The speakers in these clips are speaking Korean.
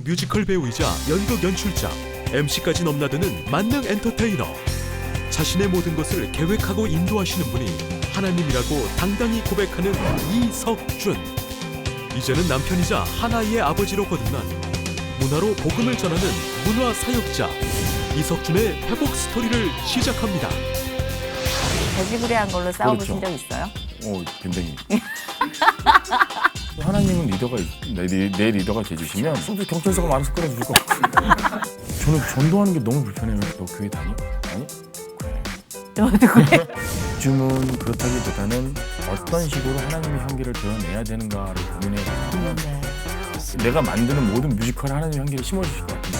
뮤지컬 배우이자 연극 연출자, MC까지 넘나드는 만능 엔터테이너. 자신의 모든 것을 계획하고 인도하시는 분이 하나님이라고 당당히 고백하는 이석준. 이제는 남편이자 하나이의 아버지로 거듭난 문화로 복음을 전하는 문화 사역자 이석준의 회복 스토리를 시작합니다. 돼지구리한 걸로 싸워보신 적 있어요? 굉장히. 하나님은 내 리더가 돼주시면 소주 경찰서가 많아서 끌어주실 것 같고. 저는 전도하는 게 너무 불편해요. 너 교회 다니? 아니? 그래. 저도 그래. 요즘은 그렇다기보다는 어떤 식으로 하나님의 향기를 드러내야 되는가를 고민해요. 네. 내가 만드는 모든 뮤지컬에 하나님의 향기를 심어주실 것 같아요.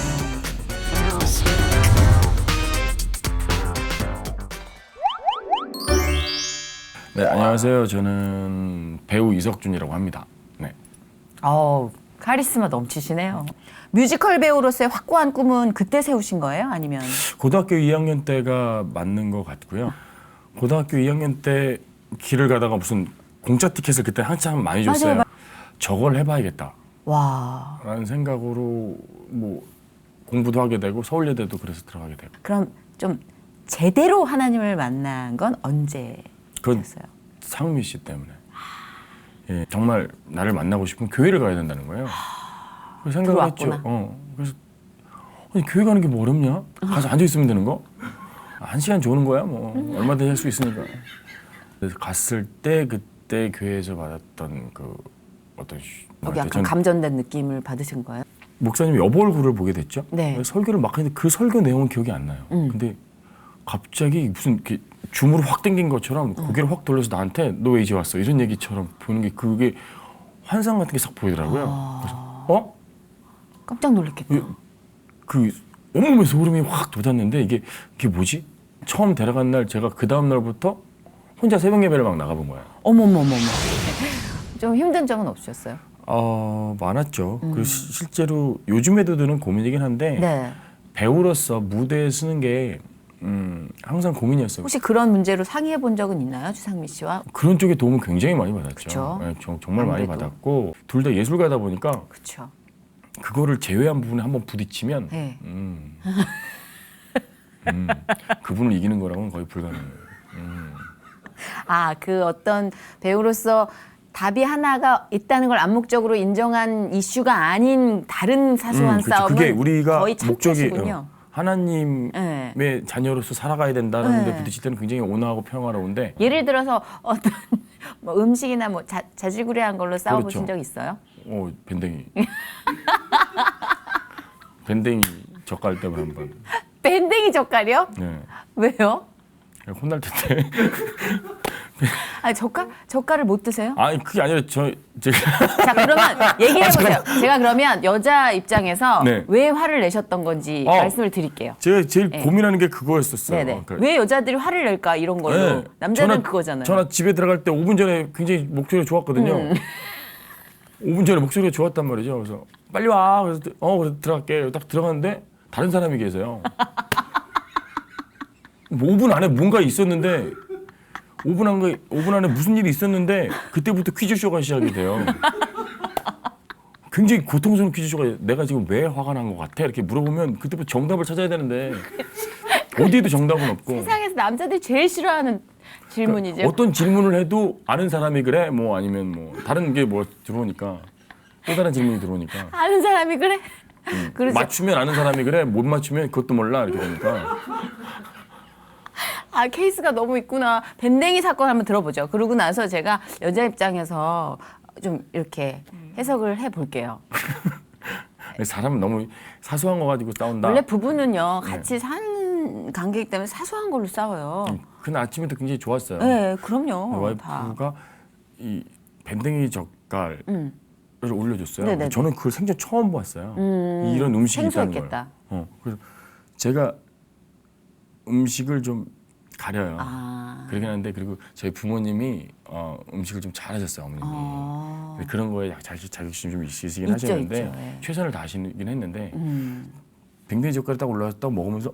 네, 안녕하세요. 저는 배우 이석준이라고 합니다. 네. 카리스마 넘치시네요. 뮤지컬 배우로서의 확고한 꿈은 그때 세우신 거예요? 아니면? 고등학교 2학년 때가 맞는 것 같고요. 고등학교 2학년 때 길을 가다가 무슨 공짜 티켓을 그때 한참 많이 줬어요. 맞아요. 저걸 해봐야겠다. 와. 라는 생각으로 뭐 공부도 하게 되고 서울예대도 그래서 들어가게 되고. 그럼 좀 제대로 하나님을 만난 건 언제였어요? 그건 상미 씨 때문에. 예, 정말 나를 만나고 싶으면 교회를 가야 된다는 거예요. 그래서 생각을 들어왔구나. 했죠. 그래서 아니, 교회 가는 게 뭐 어렵냐? 가서 앉아 있으면 되는 거? 1시간 좋은 거야? 뭐 얼마든지 할 수 있으니까. 그래서 갔을 때 그때 교회에서 받았던 그 어떤 약간 감전된 느낌을 받으신 거예요? 목사님 여보 얼굴을 보게 됐죠. 네. 설교를 막 했는데 그 설교 내용은 기억이 안 나요. 근데 갑자기 무슨 이렇게 줌으로 확 당긴 것처럼 고개를 확 돌려서 나한테 너 왜 이제 왔어? 이런 얘기처럼 보는 게 그게 환상 같은 게 싹 보이더라고요. 그래서 깜짝 놀랐겠다. 그 온몸에 소름이 확 돋았는데 이게 뭐지? 처음 데려간 날 제가 그 다음 날부터 혼자 새벽 예배를 막 나가본 거예요. 어머머머머. 좀 힘든 점은 없으셨어요? 많았죠. 그리고 실제로 요즘에도 드는 고민이긴 한데 네. 배우로서 무대에 서는 게 항상 고민이었어요. 혹시 그런 문제로 상의해 본 적은 있나요? 주상미 씨와? 그런 쪽에 도움을 굉장히 많이 받았죠. 그쵸? 네, 정말 많이 아무래도. 받았고 둘 다 예술가다 보니까 그렇죠. 그거를 제외한 부분에 한번 부딪히면 네. 그분을 이기는 거랑은 거의 불가능해요. 그 어떤 배우로서 답이 하나가 있다는 걸 암묵적으로 인정한 이슈가 아닌 다른 사소한 그렇죠. 싸움은 그게 우리가 거의 목적이 참패시군요. 하나님의 네. 자녀로서 살아가야 된다는 네. 데 부딪힐 때는 굉장히 온화하고 평화로운데 예를 들어서 어떤 뭐 음식이나 뭐 자질구레한 걸로 싸워보신 그렇죠. 적 있어요? 밴댕이 밴댕이 젓갈 때문에 한번 밴댕이 젓갈이요? 네. 왜요? 혼날 텐데 젓갈을 못 드세요? 아니 그게 아니라 제가 자 그러면 얘기해보세요. 제가 그러면 여자 입장에서 네. 왜 화를 내셨던 건지 말씀을 드릴게요. 제가 제일 네. 고민하는 게 그거였었어요. 네네. 그러니까 왜 여자들이 화를 낼까 이런 걸로. 네. 남자는 그거잖아요. 전화 집에 들어갈 때 5분 전에 굉장히 목소리가 좋았거든요. 5분 전에 목소리가 좋았단 말이죠. 그래서 빨리 와. 그래서 그래서 들어갈게. 딱 들어갔는데 다른 사람이 계세요. 5분 안에 뭔가 있었는데 5분 안에 무슨 일이 있었는데 그때부터 퀴즈쇼가 시작이 돼요. 굉장히 고통스러운 퀴즈쇼가 내가 지금 왜 화가 난 것 같아? 이렇게 물어보면 그때부터 정답을 찾아야 되는데 어디에도 정답은 없고 세상에서 남자들이 제일 싫어하는 질문이죠. 그러니까 어떤 질문을 해도 아는 사람이 그래? 뭐 아니면 뭐 다른 게 뭐 들어오니까 또 다른 질문이 들어오니까 아는 사람이 그래? 그렇죠. 맞추면 아는 사람이 그래? 못 맞추면 그것도 몰라 이렇게 되니까 케이스가 너무 있구나. 밴댕이 사건 한번 들어보죠. 그러고 나서 제가 여자 입장에서 좀 이렇게 해석을 해볼게요. 사람은 너무 사소한 거 가지고 싸운다. 원래 부부는요 같이 사는 관계이기 때문에 사소한 걸로 싸워요. 그날 아침에도 굉장히 좋았어요. 네, 그럼요. 다. 와이프가 이 밴댕이 젓갈을 올려줬어요. 네네네. 저는 그걸 생전 처음 봤어요. 이런 음식이 있다는 걸. 생소했겠다. 그래서 제가 음식을 좀 가려요. 아. 그러긴 한데 그리고 저희 부모님이 음식을 좀 잘하셨어요, 어머님이. 근데 그런 거에 자격심이 좀 있으시긴 있죠, 하셨는데 있죠, 예. 최선을 다하시긴 했는데 밴댕이 젓갈을 딱 올라왔다 먹으면서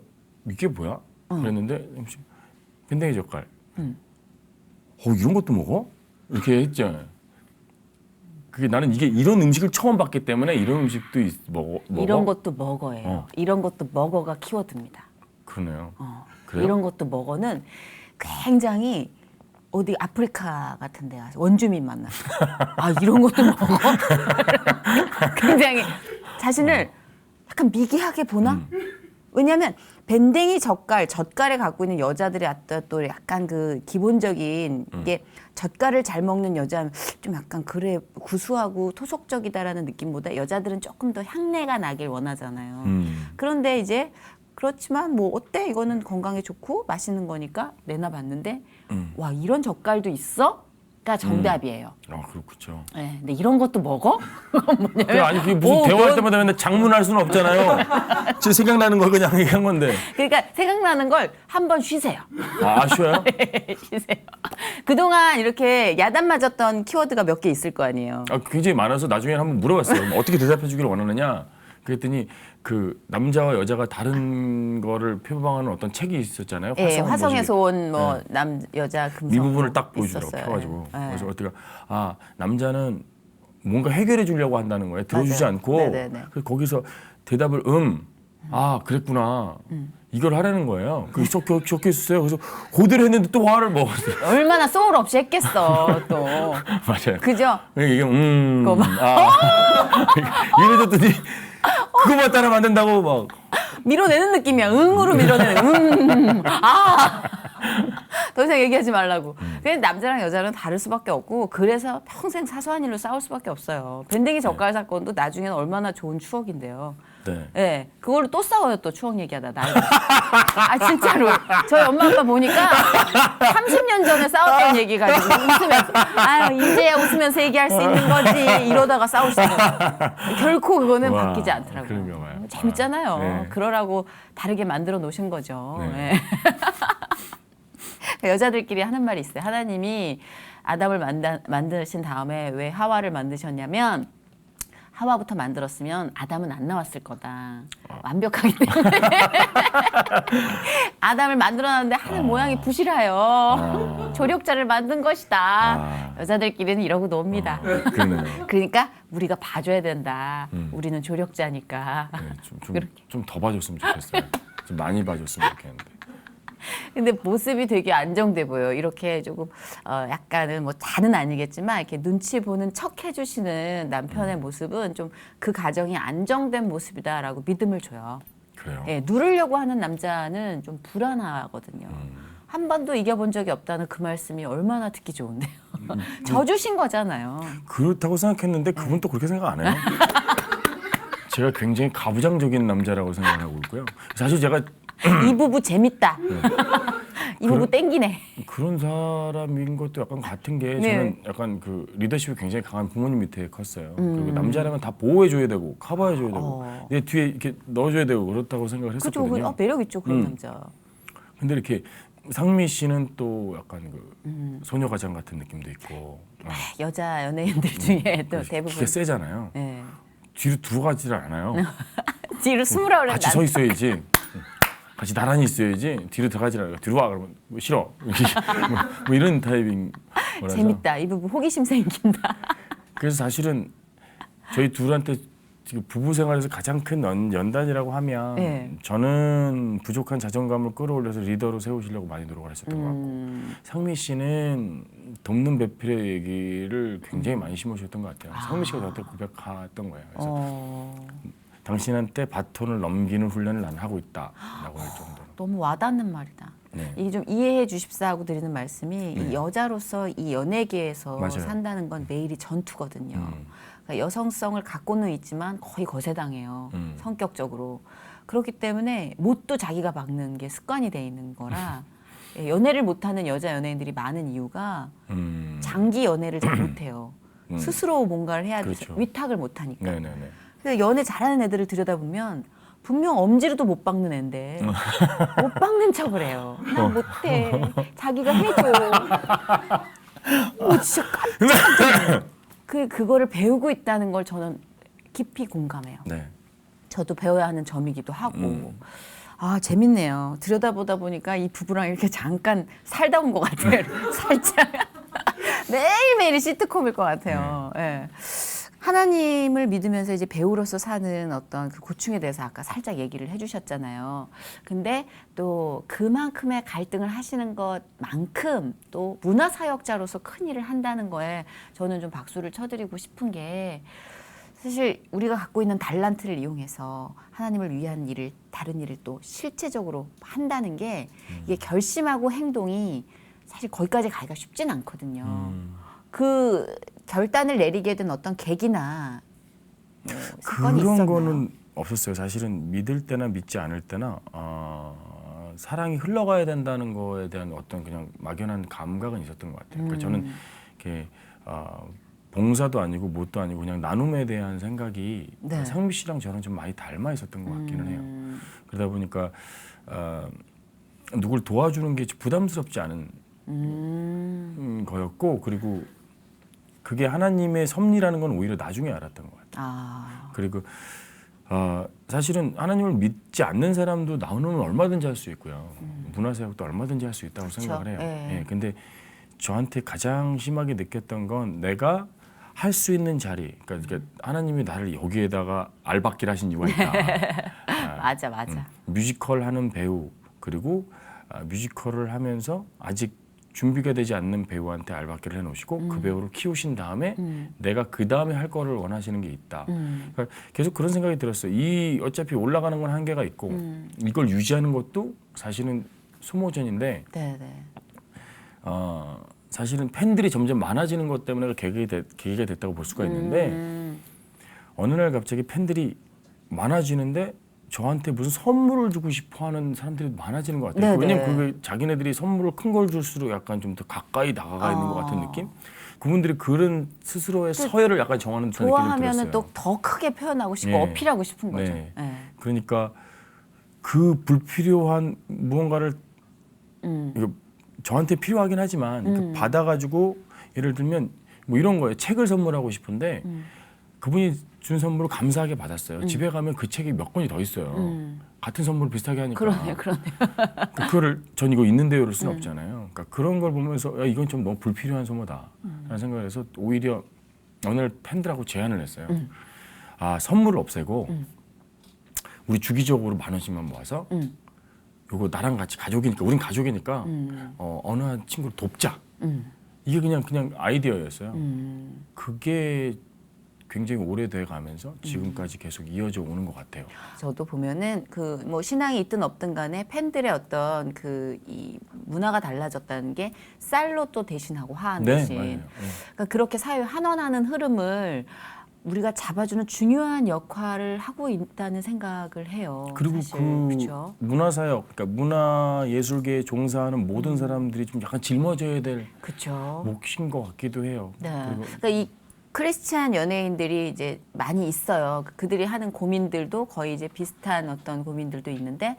이게 뭐야? 그랬는데 밴댕이 젓갈. 이런 것도 먹어? 이렇게 했죠. 그게 나는 이런 음식을 처음 봤기 때문에 이런 음식도 먹어. 이런 것도 먹어예요. 이런 것도 먹어가 키워드입니다. 그러네요. 그래요? 이런 것도 먹어는 굉장히 어디 아프리카 같은 데 가서 원주민 만나서 아 이런 것도 먹어? 굉장히 자신을 약간 미개하게 보나? 왜냐하면 밴댕이 젓갈에 갖고 있는 여자들의 어떤 또 약간 그 기본적인 이게 젓갈을 잘 먹는 여자는 좀 약간 그래 구수하고 토속적이다라는 느낌보다 여자들은 조금 더 향내가 나길 원하잖아요. 그런데 이제 그렇지만 뭐 어때 이거는 건강에 좋고 맛있는 거니까 내놔봤는데 와 이런 젓갈도 있어? 가 정답이에요. 그렇죠. 네, 근데 이런 것도 먹어? 아니 그게 무슨 대화할 때마다 맨날 장문할 수는 없잖아요. 제 생각나는 걸 그냥 얘기한 건데. 그러니까 생각나는 걸 한번 쉬세요. 아쉬워요? 쉬세요. 그동안 이렇게 야단 맞았던 키워드가 몇 개 있을 거 아니에요. 굉장히 많아서 나중에 한번 물어봤어요. 어떻게 대답해 주기를 원하느냐. 그랬더니 그 남자와 여자가 다른 거를 표방하는 어떤 책이 있었잖아요. 예, 화성에서 온 뭐 네. 남 여자 금성 이 부분을 딱 보여주더라고 있었어요. 펴가지고. 예. 그래서 어떻게 남자는 뭔가 해결해 주려고 한다는 거예요. 들어주지 맞아요. 않고. 네네네. 그래서 거기서 대답을 그랬구나. 이걸 하라는 거예요. 그게 적혀 있었어요. 그래서 고대로 했는데 또 화를 먹었어요. 얼마나 소울 없이 했겠어 또. 맞아요. 그죠? 이게 그거 막. 이래줬더니 그거만 따라 만든다고 막. 밀어내는 느낌이야. 응으로 밀어내는. 더 이상 얘기하지 말라고. 그래서 남자랑 여자는 다를 수밖에 없고 그래서 평생 사소한 일로 싸울 수밖에 없어요. 밴댕이 젓갈 사건도 나중에는 얼마나 좋은 추억인데요. 네. 네, 그걸로 또 싸워요. 또 추억 얘기하다 나이. 진짜로 저희 엄마 아빠 보니까 30년 전에 싸웠던 얘기 가지고 웃으면서 이제야 웃으면서 얘기할 수 있는 거지 이러다가 싸우시더라고요. 결코 그거는 와, 바뀌지 않더라고요. 그런가 봐요. 재밌잖아요. 네. 그러라고 다르게 만들어 놓으신 거죠. 네. 네. 여자들끼리 하는 말이 있어요. 하나님이 아담을 만드신 다음에 왜 하와를 만드셨냐면 하와부터 만들었으면 아담은 안 나왔을 거다. 완벽하기 때문에. 아담을 만들어놨는데 하는 모양이 부실해요. 조력자를 만든 것이다. 여자들끼리는 이러고 놉니다. 그러네요. 그러니까 우리가 봐줘야 된다. 우리는 조력자니까. 네, 좀 더 봐줬으면 좋겠어요. 좀 많이 봐줬으면 좋겠는데. 근데 모습이 되게 안정돼 보여요. 이렇게 조금 약간은 뭐 다는 아니겠지만 이렇게 눈치 보는 척 해주시는 남편의 모습은 좀 그 가정이 안정된 모습이다라고 믿음을 줘요. 그래요. 예, 누르려고 하는 남자는 좀 불안하거든요. 한 번도 이겨본 적이 없다는 그 말씀이 얼마나 듣기 좋은데요. 져주신 거잖아요. 그렇다고 생각했는데 그분 또 그렇게 생각 안 해요. 제가 굉장히 가부장적인 남자라고 생각하고 있고요. 사실 제가 이 부부 재밌다. 이 부부 땡기네. 그런 사람인 것도 약간 같은 게 네. 저는 약간 그 리더십이 굉장히 강한 부모님 밑에 컸어요. 그리고 남자라면 다 보호해줘야 되고 커버해줘야 되고 내 뒤에 이렇게 넣어줘야 되고 그렇다고 생각을 그죠? 했었거든요. 매력 있죠 그런 남자. 근데 이렇게 상미 씨는 또 약간 그 소녀가장 같은 느낌도 있고 여자 연예인들 중에 또 기가 대부분 세잖아요. 네. 뒤로 들어가지를 않아요. 뒤로 숨으라 그래. 같이 서 있어야지. 같이 나란히 있어야지. 뒤로 들어가지를 않아요. 뒤로 와 그러면 뭐 싫어. 뭐 이런 타입인 거라서. 재밌다. 이 부분 호기심 생긴다. 그래서 사실은 저희 둘한테 지금 부부 생활에서 가장 큰 연단이라고 하면 네. 저는 부족한 자존감을 끌어올려서 리더로 세우시려고 많이 노력을 했었던 것 같고 상미 씨는 돕는 배필의 얘기를 굉장히 많이 심으셨던 것 같아요. 상미 씨가 저한테 고백했던 거예요. 그래서 당신한테 바톤을 넘기는 훈련을 난 하고 있다라고 할 정도로. 너무 와닿는 말이다. 네. 이게 좀 이해해 주십사 하고 드리는 말씀이 이 여자로서 이 연예계에서 맞아요. 산다는 건 매일이 전투거든요. 그러니까 여성성을 갖고는 있지만 거의 거세당해요. 성격적으로. 그렇기 때문에 못도 자기가 박는 게 습관이 돼 있는 거라 예, 연애를 못하는 여자 연예인들이 많은 이유가 장기 연애를 잘 못해요. 스스로 뭔가를 해야 돼서 그렇죠. 위탁을 못하니까. 네네네. 근데 연애 잘하는 애들을 들여다보면 분명 엄지로도 못 박는 애인데 못 박는 척을 해요. 나 못해. 자기가 해줘. 진짜 깜짝 그거를 배우고 있다는 걸 저는 깊이 공감해요. 네. 저도 배워야 하는 점이기도 하고. 아, 재밌네요. 들여다보다 보니까 이 부부랑 이렇게 잠깐 살다 온 것 같아요. 살짝. 매일매일이 시트콤일 것 같아요. 예. 하나님을 믿으면서 이제 배우로서 사는 어떤 그 고충에 대해서 아까 살짝 얘기를 해주셨잖아요. 근데 또 그만큼의 갈등을 하시는 것만큼 또 문화사역자로서 큰 일을 한다는 거에 저는 좀 박수를 쳐드리고 싶은 게 사실 우리가 갖고 있는 달란트를 이용해서 하나님을 위한 일을 다른 일을 또 실체적으로 한다는 게 이게 결심하고 행동이 사실 거기까지 가기가 쉽진 않거든요. 그 결단을 내리게 된 어떤 계기나 뭐 사건이 그런 있었나요? 거는 없었어요. 사실은 믿을 때나 믿지 않을 때나 사랑이 흘러가야 된다는 거에 대한 어떤 그냥 막연한 감각은 있었던 것 같아요. 그러니까 저는 이렇게 봉사도 아니고 뭣도 아니고 그냥 나눔에 대한 생각이 네. 상미 씨랑 저랑 좀 많이 닮아 있었던 것 같기는 해요. 그러다 보니까 누굴 도와주는 게 부담스럽지 않은 거였고, 그리고 그게 하나님의 섭리라는 건 오히려 나중에 알았던 것 같아요. 그리고 사실은 하나님을 믿지 않는 사람도 나누면 얼마든지 할 수 있고요. 문화사역도 얼마든지 할 수 있다고 그쵸? 생각을 해요. 예. 예, 근데 저한테 가장 심하게 느꼈던 건 내가 할 수 있는 자리, 그러니까 하나님이 나를 여기에다가 알박기를 하신 이유가 있다. 맞아. 뮤지컬 하는 배우, 그리고 뮤지컬을 하면서 아직 준비가 되지 않는 배우한테 알박기를 해놓으시고 그 배우를 키우신 다음에 내가 그 다음에 할 거를 원하시는 게 있다. 그러니까 계속 그런 생각이 들었어요. 어차피 올라가는 건 한계가 있고 이걸 유지하는 것도 사실은 소모전인데 네네. 사실은 팬들이 점점 많아지는 것 때문에 계기가 됐다고 볼 수가 있는데 어느 날 갑자기 팬들이 많아지는데 저한테 무슨 선물을 주고 싶어하는 사람들이 많아지는 것 같아요. 네네. 왜냐면 그게 자기네들이 선물을 큰 걸 줄수록 약간 좀 더 가까이 다가가 있는 것 같은 느낌? 그분들이 그런 스스로의 서열을 약간 정하는 듯한 느낌이 좋아하면은 들었어요. 또 더 크게 표현하고 싶고 네. 어필하고 싶은 거죠. 네. 예. 그러니까 그 불필요한 무언가를 이거 저한테 필요하긴 하지만 그 받아가지고 예를 들면 뭐 이런 거예요. 책을 선물하고 싶은데 그분이 준 선물을 감사하게 받았어요. 집에 가면 그 책이 몇 권이 더 있어요. 같은 선물을 비슷하게 하니까. 그러네요. 그거를 전 이거 있는데요를 수는 없잖아요. 그러니까 그런 걸 보면서 야, 이건 좀 너무 불필요한 소모다라는 생각을 해서 오히려 어느 날 팬들하고 제안을 했어요. 선물을 없애고 우리 주기적으로 10,000원씩만 모아서 요거 나랑 같이 가족이니까 우린 가족이니까 어느 한 친구를 돕자. 이게 그냥 아이디어였어요. 그게 굉장히 오래돼 가면서 지금까지 계속 이어져 오는 것 같아요. 저도 보면은 그 뭐 신앙이 있든 없든 간에 팬들의 어떤 그 이 문화가 달라졌다는 게 쌀로 또 대신하고 화한 대신. 맞아요. 그러니까 그렇게 사회 환원하는 흐름을 우리가 잡아주는 중요한 역할을 하고 있다는 생각을 해요. 그리고 사실. 그 그렇죠? 문화사역, 그러니까 문화예술계에 종사하는 모든 사람들이 좀 약간 짊어져야 될 그렇죠. 몫인 것 같기도 해요. 네. 그리고 그러니까 이 크리스찬 연예인들이 이제 많이 있어요. 그들이 하는 고민들도 거의 이제 비슷한 어떤 고민들도 있는데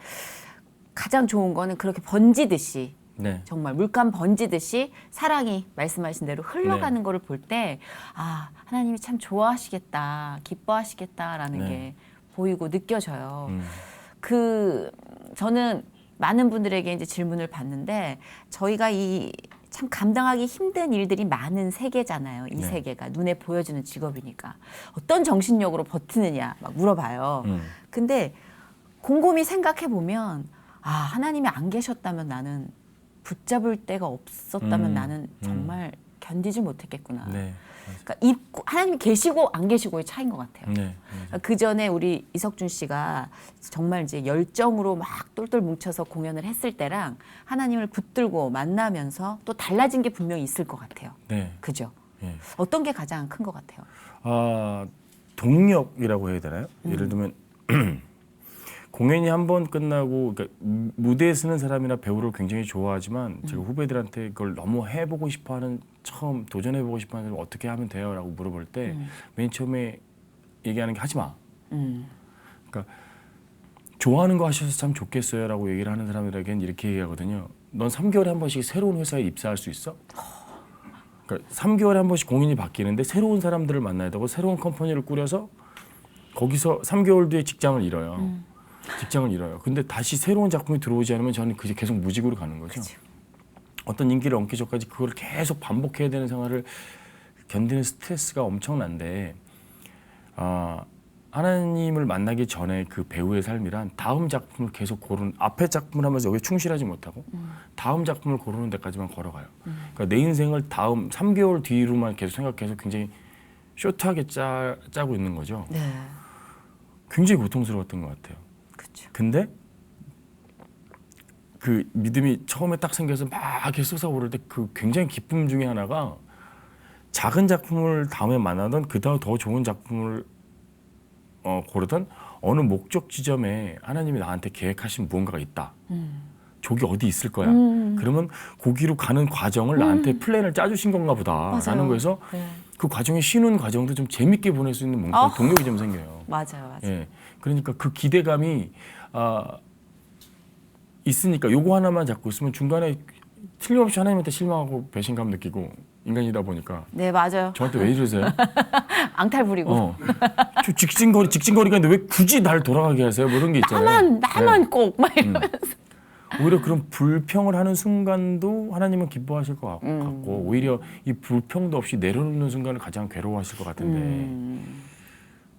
가장 좋은 거는 그렇게 번지듯이 네. 정말 물감 번지듯이 사랑이 말씀하신 대로 흘러가는 네. 거를 볼 때 하나님이 참 좋아하시겠다, 기뻐하시겠다라는 네. 게 보이고 느껴져요. 저는 많은 분들에게 이제 질문을 받는데 저희가 참 감당하기 힘든 일들이 많은 세계잖아요. 이 네. 세계가 눈에 보여주는 직업이니까 어떤 정신력으로 버티느냐 막 물어봐요. 근데 곰곰이 생각해 보면 하나님이 안 계셨다면 나는 붙잡을 데가 없었다면 나는 정말 견디지 못했겠구나. 네. 그러니까 하나님이 계시고 안 계시고의 차이인 것 같아요. 네. 그 전에 우리 이석준 씨가 정말 이제 열정으로 막 똘똘 뭉쳐서 공연을 했을 때랑 하나님을 붙들고 만나면서 또 달라진 게 분명히 있을 것 같아요. 네. 그죠? 네. 어떤 게 가장 큰 것 같아요? 동력이라고 해야 되나요? 예를 들면 공연이 한 번 끝나고 그러니까 무대에 서는 사람이나 배우를 굉장히 좋아하지만 제가 후배들한테 그걸 너무 해보고 싶어하는 처음 도전해보고 싶어하는 사람 어떻게 하면 돼요? 라고 물어볼 때 맨 처음에 얘기하는 게 하지 마. 그러니까 좋아하는 거 하셔서 참 좋겠어요라고 얘기를 하는 사람들에겐 이렇게 얘기하거든요. 넌 3개월에 한 번씩 새로운 회사에 입사할 수 있어? 그러니까 3개월에 한 번씩 공인이 바뀌는데 새로운 사람들을 만나야 되고 새로운 컴퍼니를 꾸려서 거기서 3개월 뒤에 직장을 잃어요. 직장을 잃어요. 근데 다시 새로운 작품이 들어오지 않으면 저는 그게 계속 무직으로 가는 거죠. 그치. 어떤 인기를 얻기 전까지 그걸 계속 반복해야 되는 생활을 견디는 스트레스가 엄청난데 하나님을 만나기 전에 그 배우의 삶이란 다음 작품을 계속 고르는 앞에 작품을 하면서 여기 충실하지 못하고 다음 작품을 고르는 데까지만 걸어가요. 그러니까 내 인생을 다음 3개월 뒤로만 계속 생각해서 굉장히 쇼트하게 짜고 있는 거죠. 네. 굉장히 고통스러웠던 것 같아요. 그렇죠. 근데 그 믿음이 처음에 딱 생겨서 막 이렇게 솟아오를 때 그 굉장히 기쁨 중에 하나가 작은 작품을 다음에 만나던 그다음 더 좋은 작품을 고르던 어느 목적 지점에 하나님이 나한테 계획하신 무언가가 있다. 저기 어디 있을 거야. 그러면 거기로 가는 과정을 나한테 플랜을 짜주신 건가 보다라는 맞아요. 거에서 네. 그 과정에 쉬는 과정도 좀 재밌게 보낼 수 있는 뭔가 동력이 좀 생겨요. 맞아요. 예. 그러니까 그 기대감이 있으니까 요거 하나만 잡고 있으면 중간에 틀림없이 하나님한테 실망하고 배신감 느끼고 인간이다 보니까 네, 맞아요. 저한테 왜 이러세요? 앙탈 부리고. 저 직진거리가 있는데 왜 굳이 날 돌아가게 하세요? 뭐 이런 게 있잖아요. 나만 꼭 막 이러면서. 오히려 그런 불평을 하는 순간도 하나님은 기뻐하실 것 같고 오히려 이 불평도 없이 내려놓는 순간을 가장 괴로워하실 것 같은데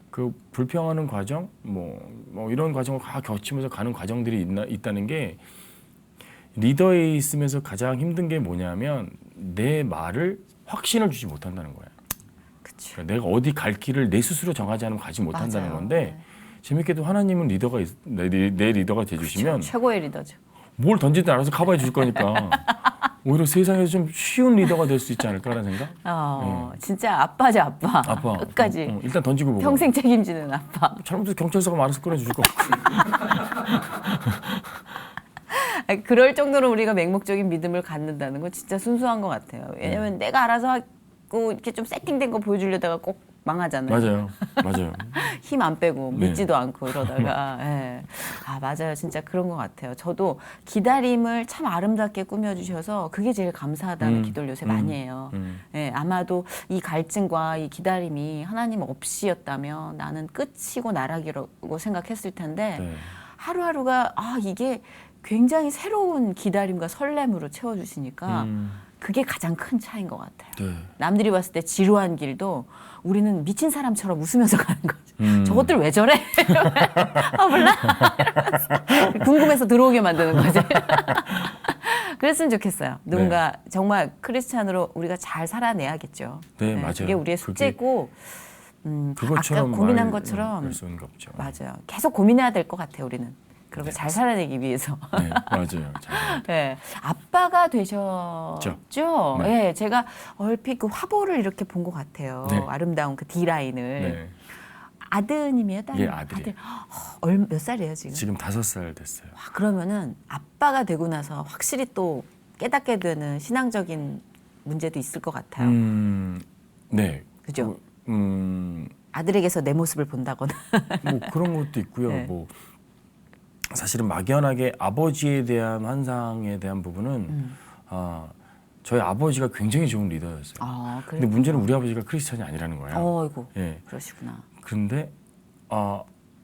그 불평하는 과정 뭐 이런 과정을 다 거치면서 가는 과정들이 있다는 게 리더에 있으면서 가장 힘든 게 뭐냐면 내 말을 확신을 주지 못한다는 거야. 그쵸. 그러니까 내가 어디 갈 길을 내 스스로 정하지 않으면 가지 못한다는 맞아요. 건데 재밌게도 하나님은 내 리더가 돼주시면 최고의 리더죠. 뭘 던지든 알아서 커버해 줄 거니까 오히려 세상에서 좀 쉬운 리더가 될 수 있지 않을까라는 생각? 진짜 아빠죠, 아빠. 아빠 끝까지. 일단 던지고 보고 평생 책임지는 아빠. 잘못해서 경찰서가 알아서 끌어주실 거 아니, 그럴 정도로 우리가 맹목적인 믿음을 갖는다는 건 진짜 순수한 것 같아요. 왜냐면 내가 알아서 하고 이렇게 좀 세팅된 거 보여주려다가 꼭 망하잖아요. 맞아요. 힘 안 빼고 네. 믿지도 않고 이러다가 예. 맞아요. 진짜 그런 것 같아요. 저도 기다림을 참 아름답게 꾸며주셔서 그게 제일 감사하다는 기도를 요새 많이 해요. 예, 아마도 이 갈증과 이 기다림이 하나님 없이였다면 나는 끝이고 나락이라고 생각했을 텐데 네. 하루하루가 이게 굉장히 새로운 기다림과 설렘으로 채워주시니까 그게 가장 큰 차이인 것 같아요. 네. 남들이 봤을 때 지루한 길도 우리는 미친 사람처럼 웃으면서 가는 거죠. 저것들 왜 저래? 몰라? 이러면서 궁금해서 들어오게 만드는 거지. 그랬으면 좋겠어요. 누군가 정말 크리스찬으로 우리가 잘 살아내야겠죠. 네, 맞아요. 그게 우리의 숙제고 그것처럼 아까 고민한 말- 것처럼 할 수는 없죠. 맞아요. 계속 고민해야 될 것 같아요. 우리는. 그렇게 잘 살아내기 위해서. 네, 맞아요. 잘. 네, 아빠가 되셨죠. 네. 네, 제가 얼핏 그 화보를 이렇게 본 것 같아요. 네. 아름다운 그 D 라인을. 네. 아드님이에요, 딸? 예, 아들이에요. 몇 살이에요 지금? 지금 5살 됐어요. 그러면은 아빠가 되고 나서 확실히 또 깨닫게 되는 신앙적인 문제도 있을 것 같아요. 네. 그죠? 아들에게서 내 모습을 본다거나. 뭐 그런 것도 있고요. 네. 뭐 사실은 막연하게 아버지에 대한 환상에 대한 부분은 저희 아버지가 굉장히 좋은 리더였어요. 그래. 근데 문제는 우리 아버지가 크리스찬이 아니라는 거예요. 어이구. 예. 그러시구나. 그런데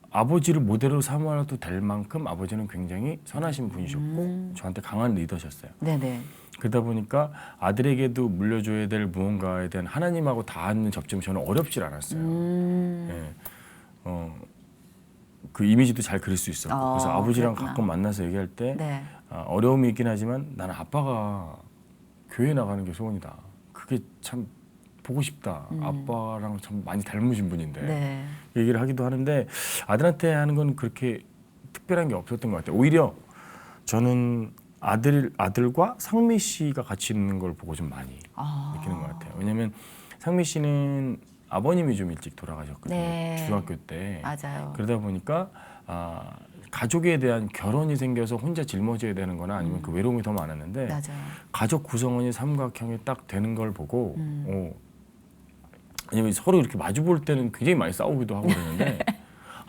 아버지를 모델로 삼아도 될 만큼 아버지는 굉장히 선하신 분이셨고 저한테 강한 리더셨어요. 네네. 그러다 보니까 아들에게도 물려줘야 될 무언가에 대한 하나님하고 닿는 접점이 저는 어렵질 않았어요. 예. 그 이미지도 잘 그릴 수 있었고 그래서 아버지랑 그랬구나. 가끔 만나서 얘기할 때 네. 어려움이 있긴 하지만 나는 아빠가 교회 나가는 게 소원이다. 그게 참 보고 싶다. 아빠랑 참 많이 닮으신 분인데 네. 얘기를 하기도 하는데 아들한테 하는 건 그렇게 특별한 게 없었던 것 같아요. 오히려 저는 아들과 상미 씨가 같이 있는 걸 보고 좀 많이 느끼는 것 같아요. 왜냐하면 상미 씨는 아버님이 좀 일찍 돌아가셨거든요. 네. 중학교 때. 맞아요. 그러다 보니까 가족에 대한 결혼이 생겨서 혼자 짊어져야 되는 거나 아니면 그 외로움이 더 많았는데 맞아요. 가족 구성원이 삼각형이 딱 되는 걸 보고 왜냐면 서로 이렇게 마주 볼 때는 굉장히 많이 싸우기도 하고 그러는데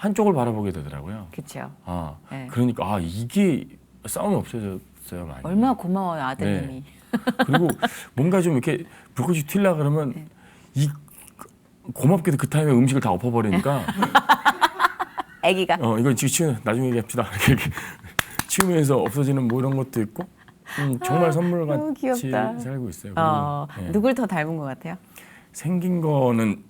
한쪽을 바라보게 되더라고요. 그렇죠. 아, 네. 그러니까 이게 싸움이 없어졌어요 많이. 얼마나 고마워요 아드님이. 그리고 뭔가 좀 이렇게 불꽃이 튈라 그러면 네. 이 고맙게도 그 타임에 음식을 다 엎어버리니까 아기가. 이거 지금 치우 나중에 얘기합시다. 이렇게 치우면서 없어지는 뭐 이런 것도 있고 정말 선물 너무 같이 귀엽다. 살고 있어요. 그리고, 예. 누굴 더 닮은 것 같아요? 생긴 거는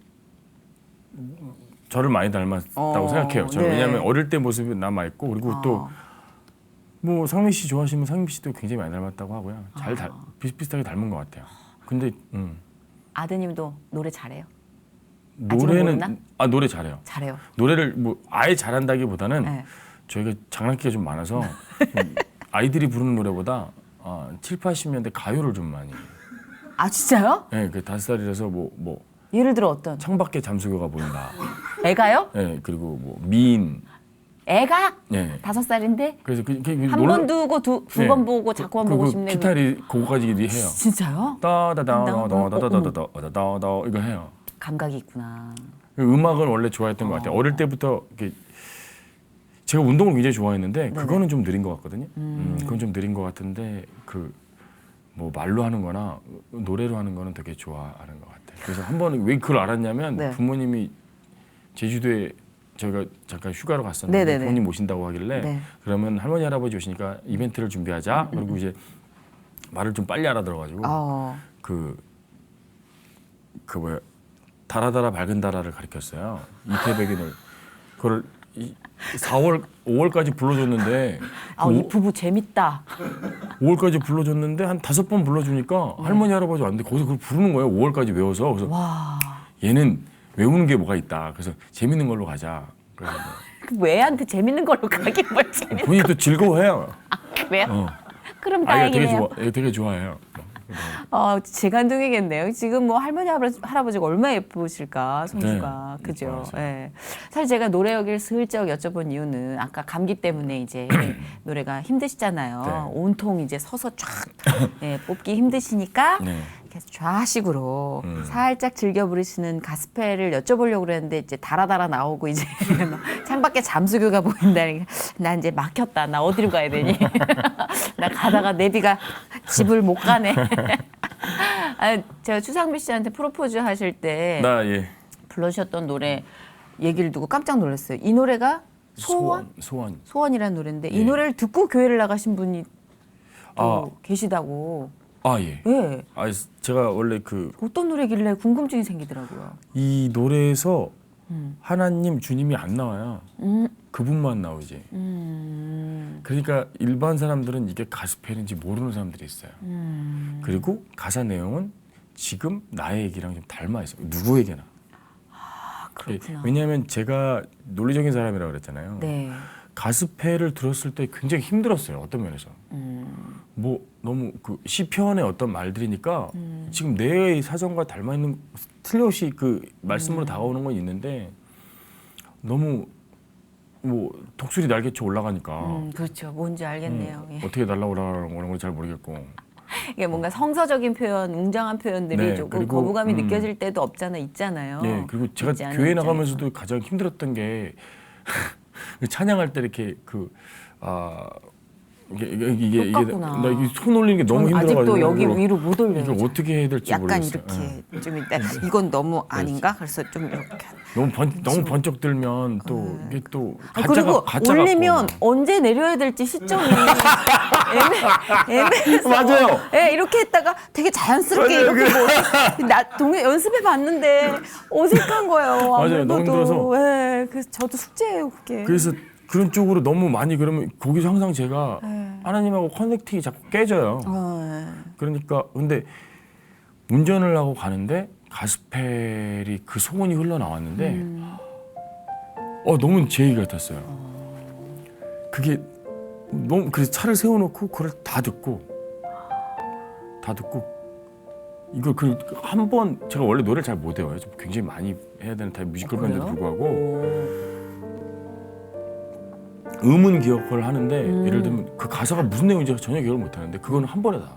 저를 많이 닮았다고 생각해요. 저는 네. 왜냐하면 어릴 때 모습이 남아 있고 그리고 또 뭐 상민 씨 좋아하시면 상민 씨도 굉장히 많이 닮았다고 하고요. 비슷비슷하게 닮은 것 같아요. 근데 아드님도 노래 잘해요? 모르나? 노래는 노래 잘해요. 잘해요. 노래를 뭐 아예 잘한다기보다는 네. 저희가 장난기가 좀 많아서 아이들이 부르는 노래보다 7, 80년대 가요를 좀 많이. 아 진짜요? 네, 그 5살이라서 뭐 예를 들어 어떤? 창밖에 잠수교가 보인다. 애가요? 네, 그리고 뭐 미인. 애가? 네. 5살인데? 그래서 한 번 두고 두 번 보고 자꾸만 보고 싶네. 기타리 그거까지 해요. 진짜요? 따다다다다다다다다다 이거 해요. 감각이 있구나. 음악은 원래 좋아했던 것 같아요. 어릴 때부터 이렇게 제가 운동을 굉장히 좋아했는데 그거는 좀 느린 것 같거든요. 그건 좀 느린 것 같은데 그 뭐 말로 하는 거나 노래로 하는 거는 되게 좋아하는 것 같아요. 그래서 한 번은 왜 그걸 알았냐면 네. 부모님이 제주도에 저희가 잠깐 휴가로 갔었는데 네네네. 부모님 모신다고 하길래 네. 그러면 할머니 할아버지 오시니까 이벤트를 준비하자. 그리고 이제 말을 좀 빨리 알아들어가지고 그 뭐야 달아달아 밝은 달아를 가르쳤어요. 이태백인을 그걸 4월 5월까지 불러줬는데 이 부부 재밌다. 5월까지 불러줬는데 한 5번 불러주니까 할머니 할아버지 왔는데 거기서 그걸 부르는 거예요. 5월까지 외워서 그래서 와. 얘는 외우는 게 뭐가 있다. 그래서 재밌는 걸로 가자. 그래서 그 애한테 재밌는 걸로 가긴 뭘 재밌는 본인이 또 즐거워해요. 왜요? 그럼 아이가 되게 다행이네요. 되게 좋아해요. 재간둥이겠네요. 지금 뭐 할머니 할아버지가 얼마나 예쁘실까 손주가. 네, 그죠? 맞아요. 예. 사실 제가 노래 얘기를 슬쩍 여쭤본 이유는 아까 감기 때문에 이제 노래가 힘드시잖아요. 네. 온통 이제 서서 쫙 뽑기 힘드시니까 네. 이렇게 좌식으로 살짝 즐겨 부르시는 가스펠을 여쭤보려고 그랬는데 이제 달아달아 나오고 이제 막 창밖에 잠수교가 보인다니까 나 이제 막혔다. 나 어디로 가야 되니? 나 가다가 내비가 집을 못 가네. 제가 추상미 씨한테 프로포즈 하실 때 예. 불러주셨던 노래 얘기를 듣고 깜짝 놀랐어요. 이 노래가 소원. 소원이라는 노래인데 예. 이 노래를 듣고 교회를 나가신 분이 또 아. 계시다고. 예. 예. 제가 원래 어떤 노래길래 궁금증이 생기더라고요. 이 노래에서 하나님 주님이 안 나와요. 그분만 나오지. 그러니까 일반 사람들은 이게 가스펠인지 모르는 사람들이 있어요. 그리고 가사 내용은 지금 나의 얘기랑 좀 닮아 있어요. 누구에게나. 그렇구나. 왜냐하면 제가 논리적인 사람이라고 그랬잖아요. 네. 가스펠을 들었을 때 굉장히 힘들었어요. 어떤 면에서. 뭐 너무 그 시편의 어떤 말들이니까 지금 내 사정과 닮아 있는 틀림없이 그 말씀으로 다가오는 건 있는데 너무 뭐 독수리 날개쳐 올라가니까 그렇죠. 뭔지 알겠네요. 예. 어떻게 날아오라는 건 잘 모르겠고. 이게 뭔가 성서적인 표현, 웅장한 표현들이 네, 조금 그리고, 거부감이 느껴질 때도 없잖아 있잖아요. 네, 그리고 제가 있지 않은 교회 입장에서. 나가면서도 가장 힘들었던 게 찬양할 때 이렇게 이게 똑같구나. 나 이게 손 올리는 게 너무 전 힘들어가지고 아직도 여기 위로 못 올려요. 이걸 어떻게 해야 될지 약간 모르겠어요. 이렇게 좀 일단 이건 너무 아닌가? 그래서 좀 이렇게. 너무 번쩍 들면 또 이게 또 그리고 가짜 올리면 같고. 언제 내려야 될지 시점이 애매해서. 맞아요. 예, 이렇게 했다가 되게 자연스럽게 맞아요. 이렇게 연습해 봤는데 어색한 거예요. 맞아요. 너무 힘들어서. 예, 그래서 저도 숙제예요, 그게. 그래서 그런 쪽으로 너무 많이 그러면 거기서 항상 제가 네. 하나님하고 커넥팅이 자꾸 깨져요. 예. 그러니까 근데 운전을 하고 가는데 가스펠이 그 소원이 흘러나왔는데 너무 제 얘기 같았어요. 그게 너무 그래서 차를 세워놓고 그걸 다 듣고 이걸 한 번 제가 원래 노래를 잘 못해요. 굉장히 많이 해야 되는 타입 뮤지컬 밴드도 불구하고 음은 기억을 하는데 예를 들면 그 가사가 무슨 내용인지 전혀 기억을 못하는데 그거는 한 번에 다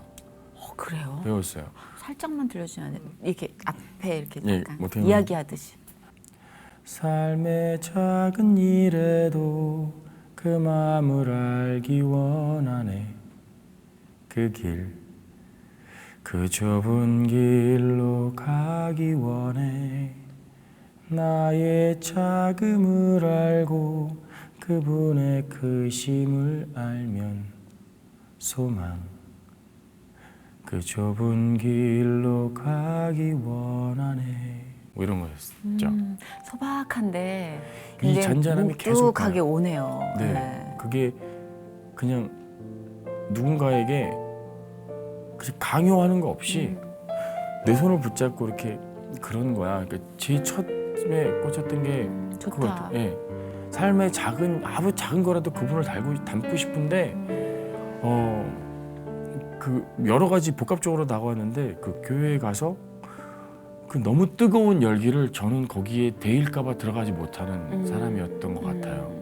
그래요? 배웠어요. 살짝만 들려주면 안 돼요? 이렇게 앞에 이렇게 예, 약간 어떻게 이야기하듯이. 삶의 작은 일에도 그 마음을 알기 원하네. 그 길, 그 좁은 길로 가기 원해. 나의 자금을 알고 그분의 크심을 알면 소망, 그 좁은 길로 가기 원하네. 뭐 이런 거였죠. 소박한데 이 굉장히 잔잔함이 계속 묵묵하게 가요. 오네요. 네, 그게 그냥 누군가에게 그냥 강요하는 거 없이 내 손을 붙잡고 이렇게 그런 거야. 그러니까 제 첫에 꽂혔던 게 좋다. 그거 같아요. 예. 삶의 아주 작은 거라도 그분을 담고 싶은데 그 여러 가지 복합적으로 다가왔는데 그 교회에 가서 그 너무 뜨거운 열기를 저는 거기에 데일까봐 들어가지 못하는 사람이었던 것 같아요.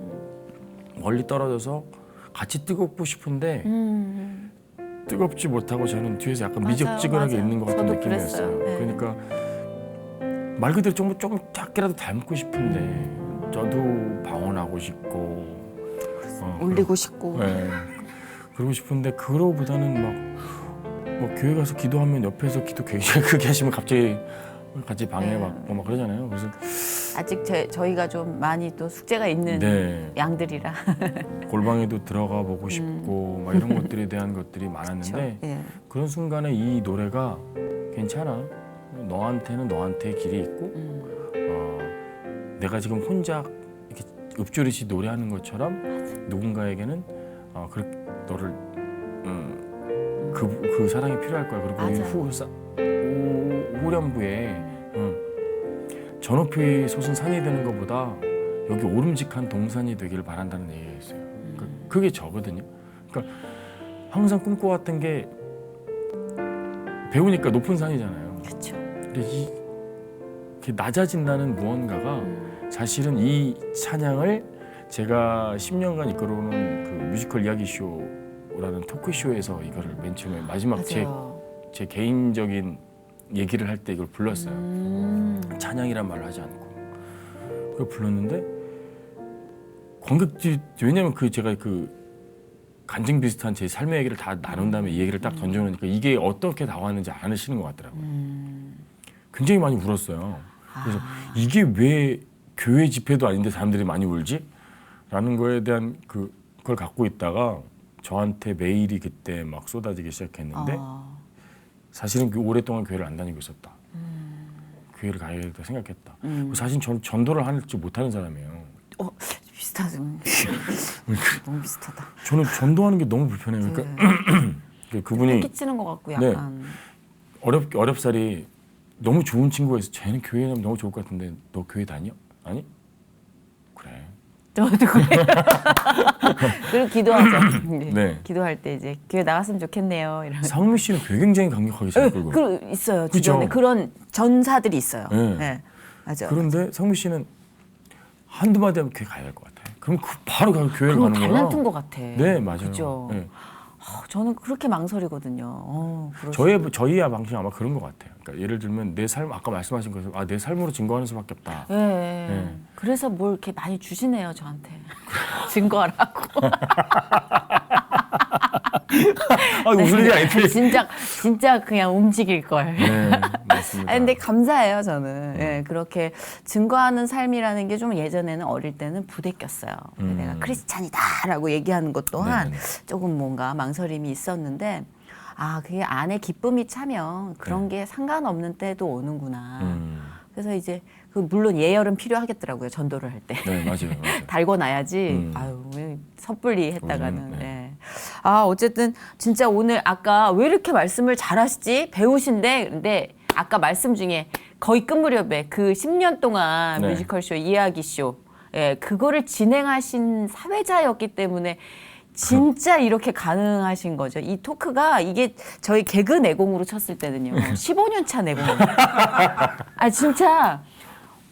멀리 떨어져서 같이 뜨겁고 싶은데 뜨겁지 못하고 저는 뒤에서 약간 맞아요, 미적지근하게 맞아요. 있는 것 같은 저도 느낌이었어요. 그랬어요. 네. 그러니까 말 그대로 조금 작게라도 닮고 싶은데 저도 방언하고 싶고 올리고 싶고. 네. 그러고 싶은데 그러고보다는 뭐 교회 가서 기도하면 옆에서 기도 굉장히 크게 하시면 갑자기 같이 방해받고 막 그러잖아요. 그래서 아직 저희가 좀 많이 또 숙제가 있는 네, 양들이라. 골방에도 들어가 보고 싶고 막 이런 것들에 대한 것들이 많았는데 예. 그런 순간에 이 노래가 괜찮아. 너한테는 너한테의 길이 있고 내가 지금 혼자 이렇게 읊조리시 노래하는 것처럼 누군가에게는 그렇게 너를 그 사랑이 필요할 거야. 그리고 이 후렴부에 저 높이 솟은 산이 되는 것보다 여기 오름직한 동산이 되기를 바란다는 얘기가 있어요. 그게 저거든요. 그러니까 항상 꿈꿔왔던 게 배우니까 높은 산이잖아요. 그렇죠. 근데 이렇게 낮아진다는 무언가가 사실은 이 찬양을 제가 10년간 이끌어오는 그 뮤지컬 이야기 쇼라는 토크쇼에서 이거를 맨 처음에 마지막 제 개인적인 얘기를 할 때 이걸 불렀어요. 찬양이란 말을 하지 않고 그걸 불렀는데 관객들이 왜냐면 제가 간증 비슷한 제 삶의 얘기를 다 나눈 다음에 이 얘기를 딱 던져놓으니까 이게 어떻게 나왔는지 아시는 것 같더라고요. 굉장히 많이 울었어요. 그래서 이게 왜 교회 집회도 아닌데 사람들이 많이 울지? 라는 거에 대한 그걸 갖고 있다가 저한테 메일이 그때 막 쏟아지기 시작했는데 사실은 오랫동안 교회를 안 다니고 있었다. 교회를 가야겠다 생각했다. 사실 저는 전도를 할 줄 못하는 사람이에요. 비슷하죠. 너무 비슷하다. 저는 전도하는 게 너무 불편해요. 그러니까 그분이 끼치는 것 같고 약간. 어렵사리 너무 좋은 친구가 있어. 쟤는 교회 가면 너무 좋을 것 같은데 너 교회 다녀? 아니? 그래. 저도 그래요. 그리고 기도하죠. 네. 기도할 때 이제 교회 나갔으면 좋겠네요. 이런. 상미 씨는 굉장히 강력하게 잘 끌고. 있어요. 그죠? 주변에 그런 전사들이 있어요. 네. 네. 맞아. 그런데 상미 씨는 한두 마디 하면 교회 가야 될 것 같아. 그럼 바로 교회를 그리고 가는 거야. 달란트인 것 같아. 네, 맞아요. 그죠? 네. 저는 그렇게 망설이거든요. 저희 방식은 아마 그런 것 같아요. 그러니까 예를 들면 내 삶 아까 말씀하신 것처럼 내 삶으로 증거하는 수밖에 없다. 예. 네. 그래서 뭘 이렇게 많이 주시네요 저한테. 증거하라고. 무슨 일이 아닌데. 진짜 그냥 움직일 걸. 네, 맞습니다. 근데 감사해요 저는. 예, 그렇게 증거하는 삶이라는 게 좀 예전에는 어릴 때는 부대꼈어요. 내가 크리스찬이다라고 얘기하는 것 또한 네네. 조금 뭔가 망설임이 있었는데 그게 안에 기쁨이 차면 그런 게 상관없는 때도 오는구나. 그래서 이제 물론 예열은 필요하겠더라고요 전도를 할 때. 네, 맞아요. 달궈놔야지. 왜 섣불리 했다가는. 네. 네. 어쨌든 진짜 오늘 아까 왜 이렇게 말씀을 잘하시지 배우신데 근데 아까 말씀 중에 거의 끝 무렵에 그 10년 동안 네. 뮤지컬쇼 이야기쇼 그거를 진행하신 사회자였기 때문에 진짜 이렇게 가능하신 거죠. 이 토크가 이게 저희 개그 내공으로 쳤을 때는요. 15년 차 내공이에요. 진짜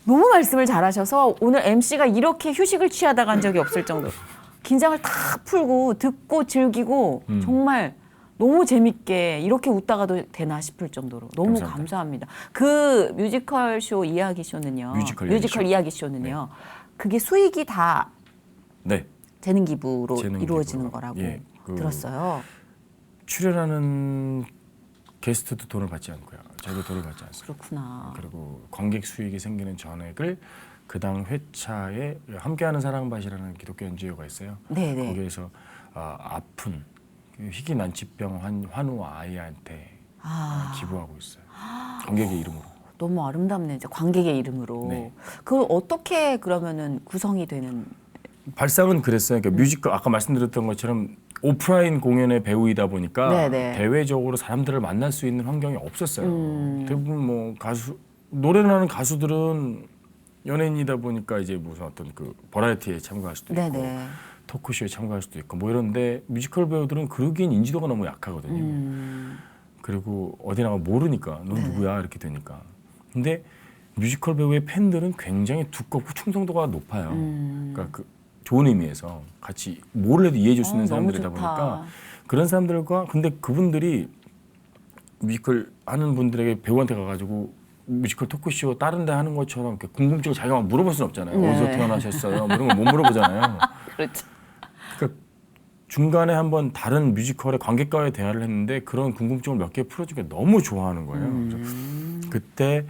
너무 말씀을 잘하셔서 오늘 MC가 이렇게 휴식을 취하다 간 적이 없을 정도로 긴장을 탁 풀고 듣고 즐기고 정말 너무 재밌게 이렇게 웃다가도 되나 싶을 정도로 너무 감사합니다. 감사합니다. 그 뮤지컬 쇼 이야기 쇼는요. 뮤지컬 이야기 쇼는요. 그게 수익이 다 네. 재능 기부로 재능 이루어지는 기부로. 거라고 예, 들었어요. 출연하는 게스트도 돈을 받지 않고요. 저도 돈을 받지 않습니다. 그렇구나. 그리고 관객 수익이 생기는 전액을 그 당 회차에 함께하는 사랑밭이라는 기독교 NGO가 있어요. 네네. 거기에서 아픈 그 희귀 난치병 환우 아이한테 기부하고 있어요. 관객의 이름으로. 너무 아름답네. 이제 관객의 이름으로. 네. 그 어떻게 그러면은 구성이 되는? 발상은 그랬어요. 그러니까 뮤지컬 아까 말씀드렸던 것처럼 오프라인 공연의 배우이다 보니까 네네. 대외적으로 사람들을 만날 수 있는 환경이 없었어요. 대부분 뭐 노래를 하는 가수들은 연예인이다 보니까 이제 무슨 어떤 그 버라이어티에 참가할 수도 있고 네네. 토크쇼에 참가할 수도 있고 뭐 이런데 뮤지컬 배우들은 그러기엔 인지도가 너무 약하거든요. 그리고 어디 나가 모르니까 넌 누구야 이렇게 되니까. 근데 뮤지컬 배우의 팬들은 굉장히 두껍고 충성도가 높아요. 그러니까 그 좋은 의미에서 같이 뭘 해도 이해해 줄 수 있는 너무 사람들이다 좋다. 보니까 그런 사람들과 근데 그분들이 뮤지컬 하는 분들에게 배우한테 가가지고 뮤지컬 토크쇼 다른 데 하는 것처럼 이렇게 궁금증을 자기가 막 물어볼 수는 없잖아요. 네. 어디서 태어나셨어요? 뭐 이런 거 못 물어보잖아요. 그렇죠. 그러니까 중간에 한번 다른 뮤지컬의 관객과의 대화를 했는데 그런 궁금증을 몇 개 풀어주니까 너무 좋아하는 거예요. 그래서 그때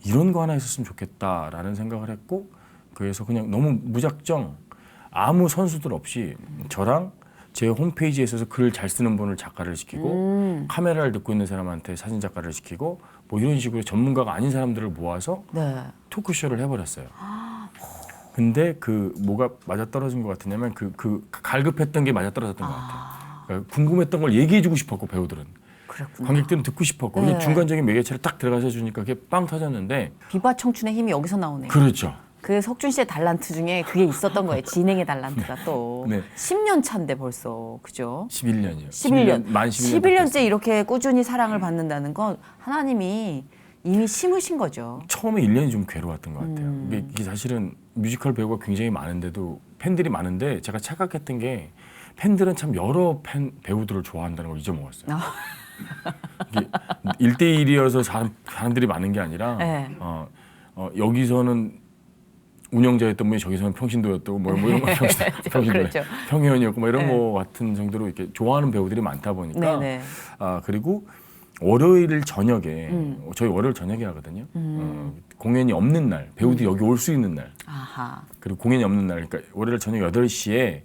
이런 거 하나 있었으면 좋겠다라는 생각을 했고 그래서 그냥 너무 무작정 아무 선수들 없이 저랑 제 홈페이지에 있어서 글을 잘 쓰는 분을 작가를 시키고 카메라를 듣고 있는 사람한테 사진 작가를 시키고 뭐 이런 식으로 전문가가 아닌 사람들을 모아서 네. 토크쇼를 해버렸어요. 근데 그 뭐가 맞아떨어진 것 같으냐면 그 갈급했던 게 맞아떨어졌던 것 같아요. 그러니까 궁금했던 걸 얘기해주고 싶었고 배우들은 그랬구나. 관객들은 듣고 싶었고 네. 근데 중간적인 매개체를 딱 들어가서 해주니까 그게 빵 터졌는데 비바 청춘의 힘이 여기서 나오네요. 그렇죠. 그 석준 씨의 달란트 중에 그게 있었던 거예요. 진행의 달란트가 또. 네. 10년 차인데 벌써. 그죠? 11년이요. 11년. 만 11년째 이렇게 꾸준히 사랑을 받는다는 건 하나님이 이미 심으신 거죠. 처음에 1년이 좀 괴로웠던 것 같아요. 이게 사실은 뮤지컬 배우가 굉장히 많은데도 팬들이 많은데 제가 착각했던 게 팬들은 참 여러 배우들을 좋아한다는 걸 잊어먹었어요. 이게 1대1이어서 사람들이 많은 게 아니라 네. 여기서는 운영자였던 분이 저기서는 평신도였고 뭐 이런 거 그렇죠. 평의원이었고 뭐 이런 네. 거 같은 정도로 이렇게 좋아하는 배우들이 많다 보니까 네네. 그리고 월요일 저녁에 저희 월요일 저녁에 하거든요. 공연이 없는 날 배우들이 여기 올 수 있는 날 아하. 그리고 공연이 없는 날 그러니까 월요일 저녁 8시에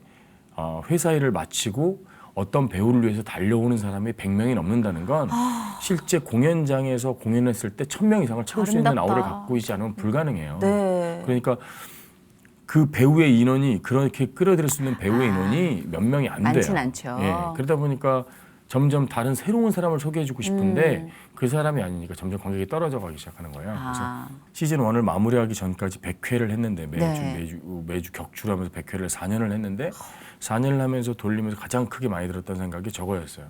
회사 일을 마치고 어떤 배우를 위해서 달려오는 사람이 100명이 넘는다는 건 실제 공연장에서 공연했을 때 1000명 이상을 채울 수 있는 아름답다. 아우를 갖고 있지 않으면 불가능해요. 네. 그러니까 그 배우의 인원이 그렇게 끌어들일 수 있는 배우의 인원이 몇 명이 안 돼요. 많진 않죠. 예, 그러다 보니까 점점 다른 새로운 사람을 소개해주고 싶은데 그 사람이 아니니까 점점 관객이 떨어져 가기 시작하는 거예요. 그래서 시즌 1을 마무리하기 전까지 100회를 했는데 매주 격주를 하면서 100회를 4년을 했는데 4년을 하면서 돌리면서 가장 크게 많이 들었던 생각이 저거였어요.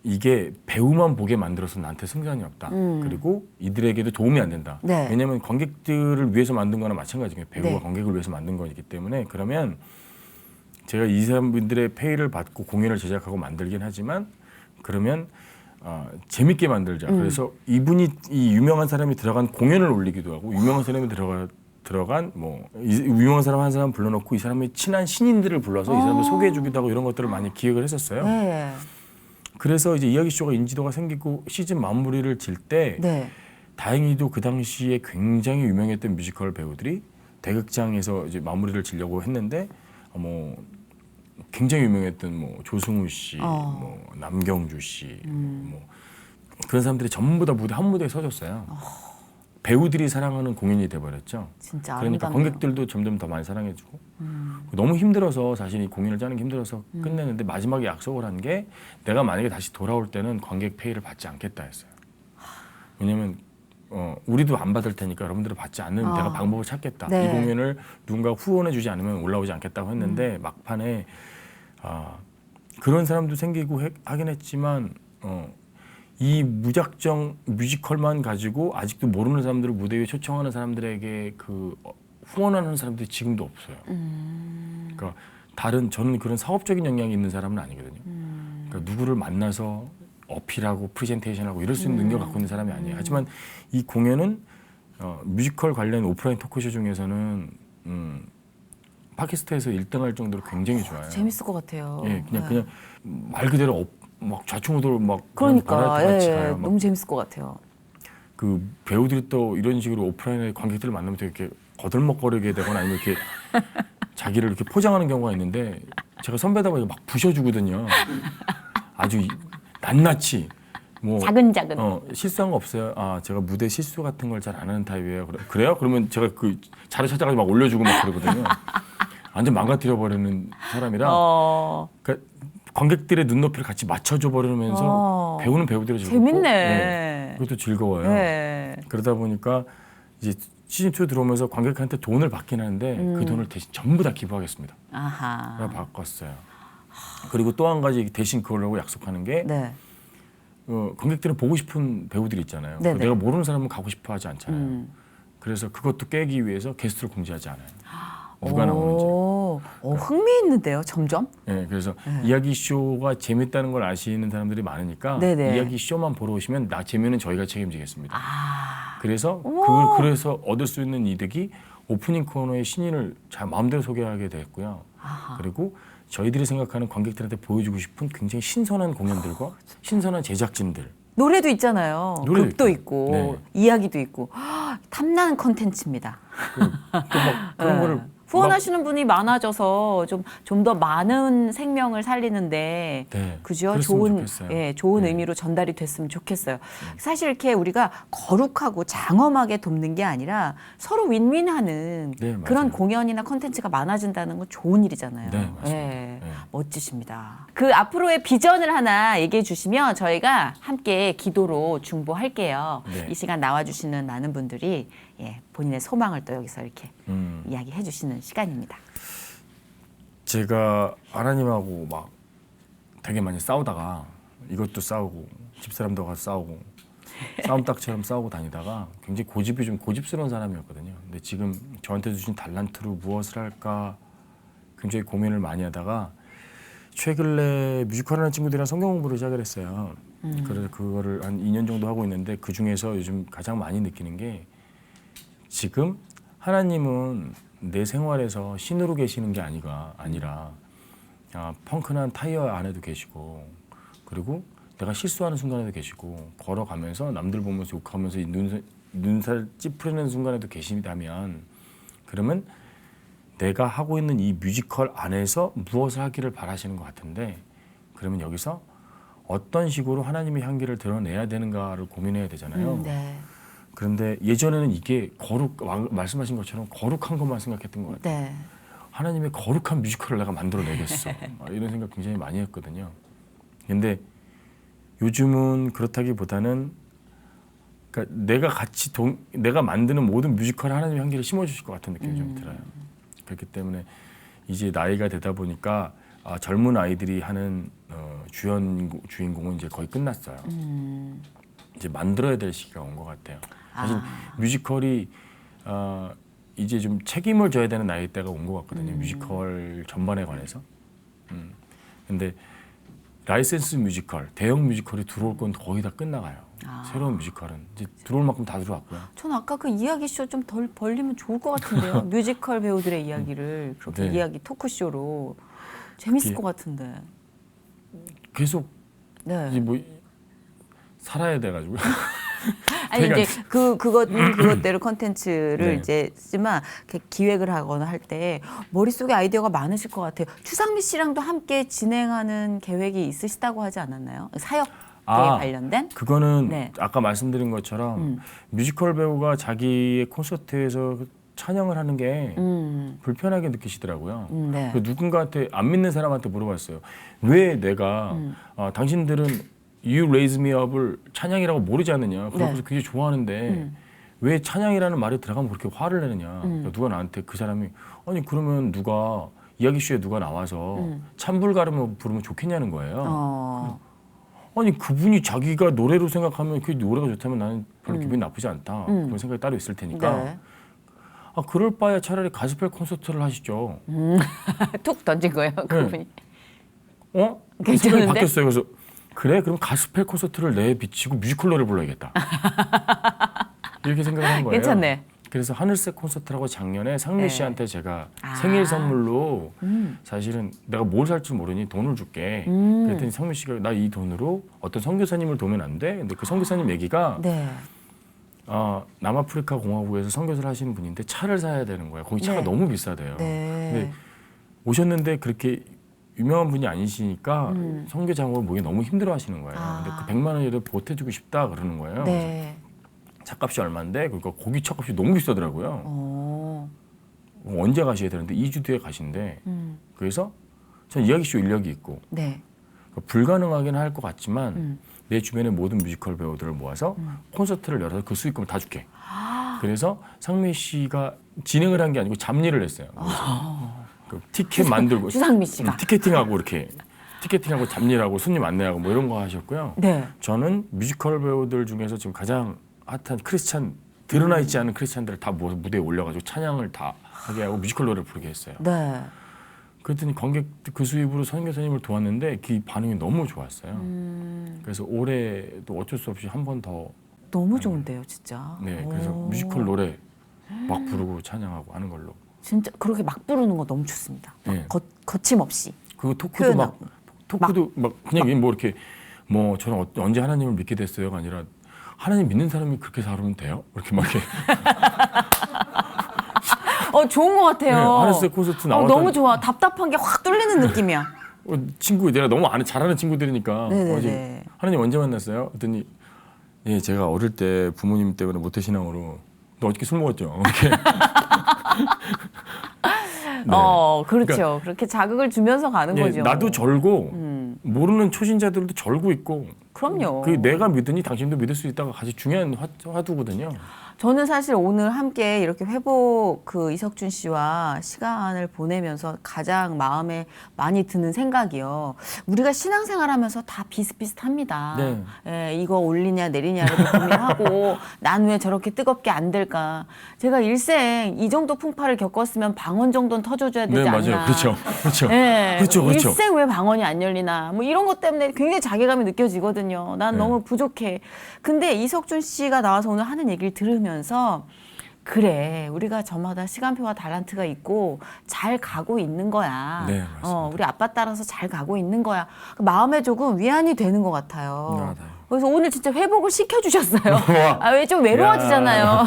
이게 배우만 보게 만들어서 나한테 승산이 없다. 그리고 이들에게도 도움이 안 된다. 네. 왜냐하면 관객들을 위해서 만든 거나 마찬가지예요. 배우가 네. 관객을 위해서 만든 거기 때문에 그러면 제가 이 사람분들의 페이를 받고 공연을 제작하고 만들긴 하지만 그러면 재밌게 만들자. 그래서 이분이 이 유명한 사람이 들어간 공연을 올리기도 하고 유명한 사람이 들어간 유명한 사람 한 사람 불러놓고 이 사람의 친한 신인들을 불러서 이 사람을 소개해주기도 하고 이런 것들을 많이 기획을 했었어요. 네. 그래서 이제 이야기 쇼가 인지도가 생기고 시즌 마무리를 질 때 네. 다행히도 그 당시에 굉장히 유명했던 뮤지컬 배우들이 대극장에서 이제 마무리를 지려고 했는데 굉장히 유명했던 조승우 씨, 남경주 씨, 그런 사람들이 전부 다 한 무대에 서줬어요. 배우들이 사랑하는 공연이 돼버렸죠. 진짜 그러니까 아름답네요. 관객들도 점점 더 많이 사랑해주고 너무 힘들어서 사실 이 공연을 짜는 게 힘들어서 끝냈는데 마지막에 약속을 한 게 내가 만약에 다시 돌아올 때는 관객 페이를 받지 않겠다 했어요. 왜냐면 우리도 안 받을 테니까 여러분들은 받지 않는 내가 방법을 찾겠다. 네. 이 공연을 누군가 후원해주지 않으면 올라오지 않겠다고 했는데 막판에 그런 사람도 생기고 하긴 했지만 이 무작정 뮤지컬만 가지고 아직도 모르는 사람들을 무대 위에 초청하는 사람들에게 후원하는 사람들이 지금도 없어요. 그러니까 저는 그런 사업적인 역량이 있는 사람은 아니거든요. 그러니까 누구를 만나서 어필하고 프레젠테이션하고 이럴 수 있는 능력을 갖고 있는 사람이 아니에요. 하지만 이 공연은 뮤지컬 관련 오프라인 토크쇼 중에서는 팟캐스트에서 1등할 정도로 굉장히 좋아요. 재밌을 것 같아요. 예, 그냥 말 그대로 막 좌충우돌 막 그러니까 같이 가요. 막 너무 재밌을 것 같아요. 그 배우들이 또 이런 식으로 오프라인에 관객들을 만나면 되게 이렇게 거들먹거리게 되거나 아니면 이렇게 자기를 이렇게 포장하는 경우가 있는데 제가 선배다 보니까 막 부셔주거든요. 아주 낱낱이 뭐 자근자근. 실수한 거 없어요. 아 제가 무대 실수 같은 걸 잘 안 하는 타입이에요. 그래요? 그러면 제가 그 자료 찾아가지고 막 올려주고 막 그러거든요. 완전 망가뜨려 버리는 사람이라. 그러니까 관객들의 눈높이를 같이 맞춰줘 버리면서 배우는 배우들이 즐겁고 재밌네. 그것도 즐거워요. 네. 그러다 보니까 이제 시즌 2 들어오면서 관객한테 돈을 받긴 하는데 그 돈을 대신 전부 다 기부하겠습니다. 아하. 그래 바꿨어요. 그리고 또 한 가지 대신 그걸로 약속하는 게 네. 관객들은 보고 싶은 배우들이 있잖아요. 네네. 내가 모르는 사람은 가고 싶어 하지 않잖아요. 그래서 그것도 깨기 위해서 게스트를 공지하지 않아요. 누가 나오는지. 흥미있는데요, 점점. 네, 그래서 이야기 쇼가 재밌다는 걸 아시는 사람들이 많으니까 네네. 이야기 쇼만 보러 오시면 재미는 저희가 책임지겠습니다. 그래서 그래서 얻을 수 있는 이득이 오프닝 코너의 신인을 잘 마음대로 소개하게 됐고요. 그리고 저희들이 생각하는 관객들한테 보여주고 싶은 굉장히 신선한 공연들과 신선한 제작진들. 노래도 있잖아요. 노래도 극도 있고. 있고 네. 이야기도 있고 탐나는 컨텐츠입니다. 또막 그런 거를 후원하시는 분이 많아져서 좀 더 많은 생명을 살리는데 네, 그죠? 그랬으면 좋은 좋겠어요. 좋은 네. 의미로 전달이 됐으면 좋겠어요. 사실 이렇게 우리가 거룩하고 장엄하게 돕는 게 아니라 서로 윈윈하는 네, 맞아요. 그런 공연이나 컨텐츠가 많아진다는 건 좋은 일이잖아요. 네, 맞습니다. 예, 네. 멋지십니다. 그 앞으로의 비전을 하나 얘기해 주시면 저희가 함께 기도로 중보할게요. 네. 이 시간 나와주시는 많은 분들이 본인의 소망을 또 여기서 이렇게 음. 이야기해 주시는 시간입니다. 제가 하나님하고 막 되게 많이 싸우다가 이것도 싸우고 집사람도 가서 싸우고 싸움닭처럼 싸우고 다니다가 굉장히 고집이 좀 고집스러운 사람이었거든요. 근데 지금 저한테 주신 달란트로 무엇을 할까 굉장히 고민을 많이 하다가 최근에 뮤지컬하는 친구들이랑 성경 공부를 시작을 했어요. 그래서 그거를 한 2년 정도 하고 있는데 그 중에서 요즘 가장 많이 느끼는 게 지금 하나님은 내 생활에서 신으로 계시는 게 아니라 펑크난 타이어 안에도 계시고 그리고 내가 실수하는 순간에도 계시고 걸어가면서 남들 보면서 욕하면서 눈살 찌푸리는 순간에도 계시다면 그러면 내가 하고 있는 이 뮤지컬 안에서 무엇을 하기를 바라시는 것 같은데 그러면 여기서 어떤 식으로 하나님의 향기를 드러내야 되는가를 고민해야 되잖아요. 네. 그런데 예전에는 이게 말씀하신 것처럼 거룩한 것만 생각했던 것 같아요. 네. 하나님의 거룩한 뮤지컬을 내가 만들어내겠어. 이런 생각 굉장히 많이 했거든요. 근데 요즘은 그렇다기보다는 그러니까 내가 만드는 모든 뮤지컬에 하나님의 향기를 심어주실 것 같은 느낌이 좀 들어요. 그렇기 때문에 이제 나이가 되다 보니까 젊은 아이들이 하는 주인공은 이제 거의 끝났어요. 이제 만들어야 될 시기가 온 것 같아요. 사실 뮤지컬이 이제 좀 책임을 져야 되는 나이대가 온 것 같거든요. 뮤지컬 전반에 관해서. 근데 라이센스 뮤지컬, 대형 뮤지컬이 들어올 건 거의 다 끝나가요. 새로운 뮤지컬은 이제 들어올 만큼 다 들어왔고요. 전 아까 그 이야기쇼 좀 덜 벌리면 좋을 것 같은데요. 뮤지컬 배우들의 이야기를 그렇게 네. 이야기 토크쇼로 재밌을 그게- 것 같은데. 계속 네. 이제 뭐 살아야 돼가지고. 아니 제가- 이제 그것대로 컨텐츠를 네. 이제 쓰지만 이렇게 기획을 하거나 할 때 머릿속에 아이디어가 많으실 것 같아요. 추상미 씨랑도 함께 진행하는 계획이 있으시다고 하지 않았나요? 사역에 관련된? 그거는 네. 아까 말씀드린 것처럼 뮤지컬 배우가 자기의 콘서트에서 찬양을 하는 게 불편하게 느끼시더라고요. 네. 그 누군가한테 안 믿는 사람한테 물어봤어요. 왜 내가 당신들은 You Raise Me Up을 찬양이라고 모르지 않느냐. 그래서 네. 굉장히 좋아하는데 왜 찬양이라는 말이 들어가면 그렇게 화를 내느냐. 그러니까 누가 나한테 그 사람이 아니 그러면 누가 이야기쇼에 누가 나와서 찬불가름 부르면 좋겠냐는 거예요. 아니 그분이 자기가 노래로 생각하면 그 노래가 좋다면 나는 별로 기분이 나쁘지 않다. 그런 생각이 따로 있을 테니까. 네. 그럴 바에 차라리 가스펠 콘서트를 하시죠. 툭 던진 거예요, 그분이. 생각이 괜찮은데? 바뀌었어요. 그래서 그래 그럼 가스펠 콘서트를 내비치고 뮤지컬로를 불러야겠다. 이렇게 생각을 한 거예요. 괜찮네. 그래서 하늘색 콘서트라고 작년에 상미 네. 씨한테 제가 아. 생일 선물로 사실은 내가 뭘 살 줄 모르니 돈을 줄게. 그랬더니 상미 씨가 나 이 돈으로 어떤 선교사님을 도우면 안 돼? 근데 그 선교사님 얘기가 네. 남아프리카 공화국에서 선교사를 하시는 분인데 차를 사야 되는 거예요. 거기 차가 네. 너무 비싸대요. 네. 근데 오셨는데 그렇게 유명한 분이 아니시니까 선교 작업을 보기 너무 힘들어 하시는 거예요. 근데 그 100만 원이라도 보태주고 싶다 그러는 거예요. 네. 차값이 얼마인데 그러니까 거기 차값이 너무 비싸더라고요. 언제 가셔야 되는데 2주 뒤에 가신대. 그래서 전 이야기쇼 인력이 있고 네. 그러니까 불가능하긴 할 것 같지만 내 주변의 모든 뮤지컬 배우들을 모아서 콘서트를 열어서 그 수익금을 다 줄게. 그래서 상미 씨가 진행을 한 게 아니고 잡일을 했어요. 그 티켓 만들고 주상미 씨가. 티켓팅하고 이렇게 티켓팅하고 잡일하고 손님 안내하고 뭐 이런 거 하셨고요. 네. 저는 뮤지컬 배우들 중에서 지금 가장 핫한 크리스찬 드러나 있지 않은 크리스찬들을 다 모아서 무대에 올려가지고 찬양을 다 하게 하고 뮤지컬 노래를 부르게 했어요. 네. 그랬더니 관객 그 수입으로 선교사님을 도왔는데 그 반응이 너무 좋았어요. 그래서 올해도 어쩔 수 없이 한 번 더 너무 좋은데요, 진짜. 네, 그래서 오. 뮤지컬 노래 막 부르고 찬양하고 하는 걸로. 진짜 그렇게 막 부르는 거 너무 좋습니다. 막 네. 거침없이. 그리고 토크도 표현하고. 막 토크도 막 그냥 뭐 이렇게 뭐 저는 언제 하나님을 믿게 됐어요가 아니라 하나님 믿는 사람이 그렇게 살면 돼요? 이렇게 막 이렇게 좋은 것 같아요. 네, 하늘색 콘서트 나왔던 너무 좋아. 답답한 게 확 뚫리는 느낌이야. 친구 내가 너무 잘하는 친구들이니까 네네네. 어제 하나님 언제 만났어요? 그랬더니 예 제가 어릴 때 부모님 때문에 모태신앙으로 너 어저께 술 먹었죠? 이렇게. 네. 그렇죠. 그러니까, 그렇게 자극을 주면서 가는 예, 거죠. 나도 절고 모르는 초신자들도 절고 있고 그럼요. 그 내가 믿으니 당신도 믿을 수 있다가 가장 중요한 화두거든요. 저는 사실 오늘 함께 이렇게 회복 이석준 씨와 시간을 보내면서 가장 마음에 많이 드는 생각이요. 우리가 신앙생활하면서 다 비슷비슷합니다. 네. 예, 이거 올리냐 내리냐를 고민하고 난 왜 저렇게 뜨겁게 안 될까. 제가 일생 이 정도 풍파를 겪었으면 방언 정도는 터져줘야 되지 네 않나. 맞아요. 그렇죠. 그렇죠. 예, 그렇죠. 그렇죠. 일생 왜 방언이 안 열리나 뭐 이런 것 때문에 굉장히 자괴감이 느껴지거든요. 난 네. 너무 부족해. 근데 이석준 씨가 나와서 오늘 하는 얘기를 들으면서 그래 우리가 저마다 시간표와 달란트가 있고 잘 가고 있는 거야. 네, 맞습니다. 우리 아빠 따라서 잘 가고 있는 거야. 마음에 조금 위안이 되는 것 같아요. 맞아요. 그래서 오늘 진짜 회복을 시켜주셨어요. 왜 좀 외로워지잖아요.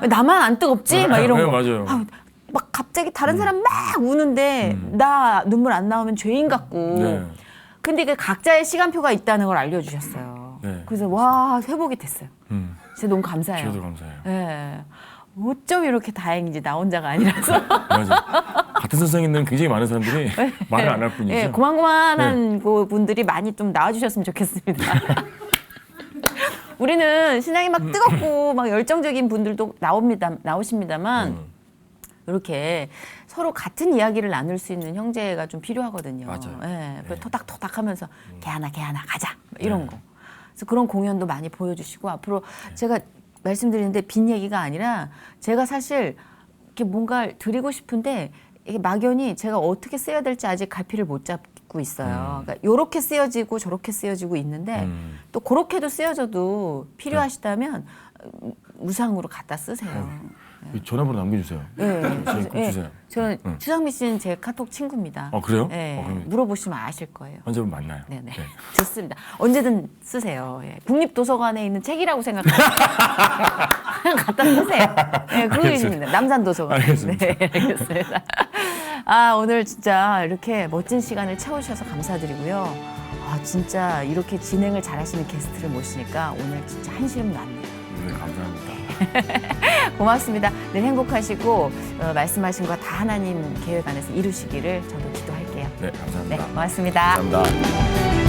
왜 나만 안 뜨겁지? 막 이런 네, 거. 맞아요. 막 갑자기 다른 사람 막 우는데 나 눈물 안 나오면 죄인 같고. 네. 근데 그 각자의 시간표가 있다는 걸 알려주셨어요. 네. 그래서 와 회복이 됐어요. 진짜 너무 감사해요. 저도 감사해요. 네. 어쩜 이렇게 다행인지 나 혼자가 아니라서. 맞아. 같은 선생님들은 굉장히 많은 사람들이 말을 안 할 뿐이죠. 네, 고만고만한 그 분들이 많이 좀 나와주셨으면 좋겠습니다. 우리는 신앙이 막 뜨겁고 막 열정적인 분들도 나오십니다만 이렇게 서로 같은 이야기를 나눌 수 있는 형제가 좀 필요하거든요. 맞아요. 네, 네. 토닥토닥하면서 걔하나 가자 이런 네. 거. 그래서 그런 공연도 많이 보여주시고 앞으로 제가 말씀드리는데 빈 얘기가 아니라 제가 사실 이렇게 뭔가를 드리고 싶은데 이게 막연히 제가 어떻게 쓰여야 될지 아직 갈피를 못 잡고 있어요. 그러니까 요렇게 쓰여지고 저렇게 쓰여지고 있는데 또 그렇게도 쓰여져도 필요하시다면 무상으로 갖다 쓰세요. 전화번호 남겨주세요. 네. 저희 꼭 주세요. 저는 추상미 씨는 제 카톡 친구입니다. 그래요? 네. 그럼 물어보시면 아실 거예요. 언제든 만나요. 네네. 네. 좋습니다. 언제든 쓰세요. 예. 국립도서관에 있는 책이라고 생각하세요. 그냥 갖다 쓰세요. 네, 그거입니다. 남산도서관. 알겠습니다. 네, 알겠습니다. 오늘 진짜 이렇게 멋진 시간을 채우셔서 감사드리고요. 진짜 이렇게 진행을 잘하시는 게스트를 모시니까 오늘 진짜 한시름 났네요. 네, 감사합니다. 고맙습니다. 늘 행복하시고 말씀하신 거 다 하나님 계획 안에서 이루시기를 저도 기도할게요. 네, 감사합니다. 네, 고맙습니다. 감사합니다.